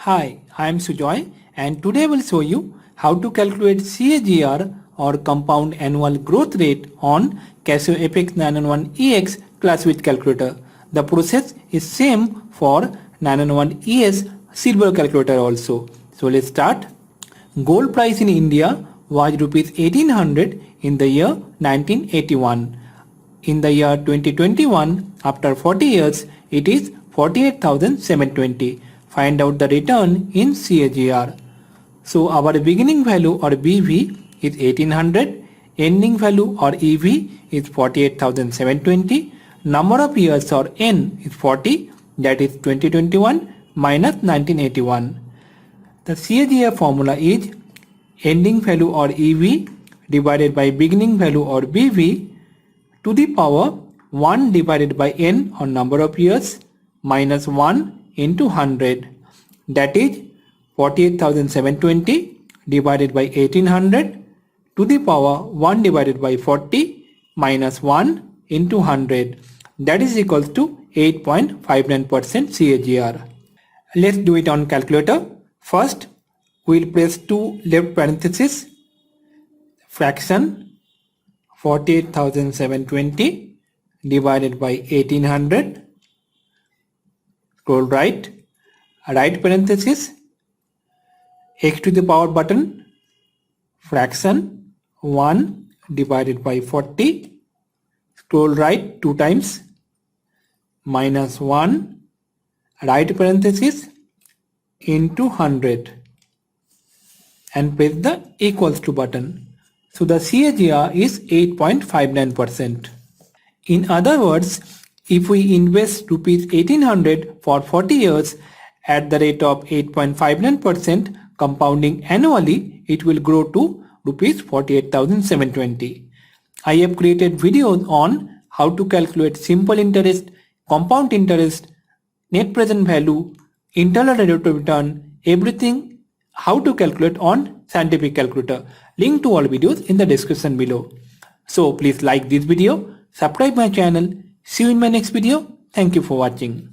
Hi, I am Sujoy and today I will show you how to calculate CAGR or compound annual growth rate on Casio fx-991EX Classwiz calculator. The process is same for 991ES silver calculator also. So let's start. Gold price in India was rupees 1800 in the year 1981. In the year 2021, after 40 years, it is 48,720. Find out the return in CAGR. So our beginning value or BV is 1800, ending value or EV is 48,720, number of years or N is 40, that is 2021 minus 1981. The CAGR formula is ending value or EV divided by beginning value or BV to the power 1 divided by N or number of years minus 1 into 100, that is 48,720 divided by 1800 to the power 1 divided by 40 minus 1 into 100, that is equals to 8.59% CAGR. Let's do it on calculator. First, we will press two left parentheses, fraction 48,720 divided by 1800, scroll right, right parenthesis, x to the power button, fraction 1 divided by 40, scroll right 2 times, minus 1, right parenthesis, into 100 and press the equals to button. So the CAGR is 8.59%. In other words, if we invest rupees 1800 for 40 years at the rate of 8.59% compounding annually, it will grow to rupees 48,720. I have created videos on how to calculate simple interest, compound interest, net present value, internal rate of return, everything how to calculate on scientific calculator. Link to all videos in the description below. So please like this video, subscribe my channel. See you in my next video. Thank you for watching.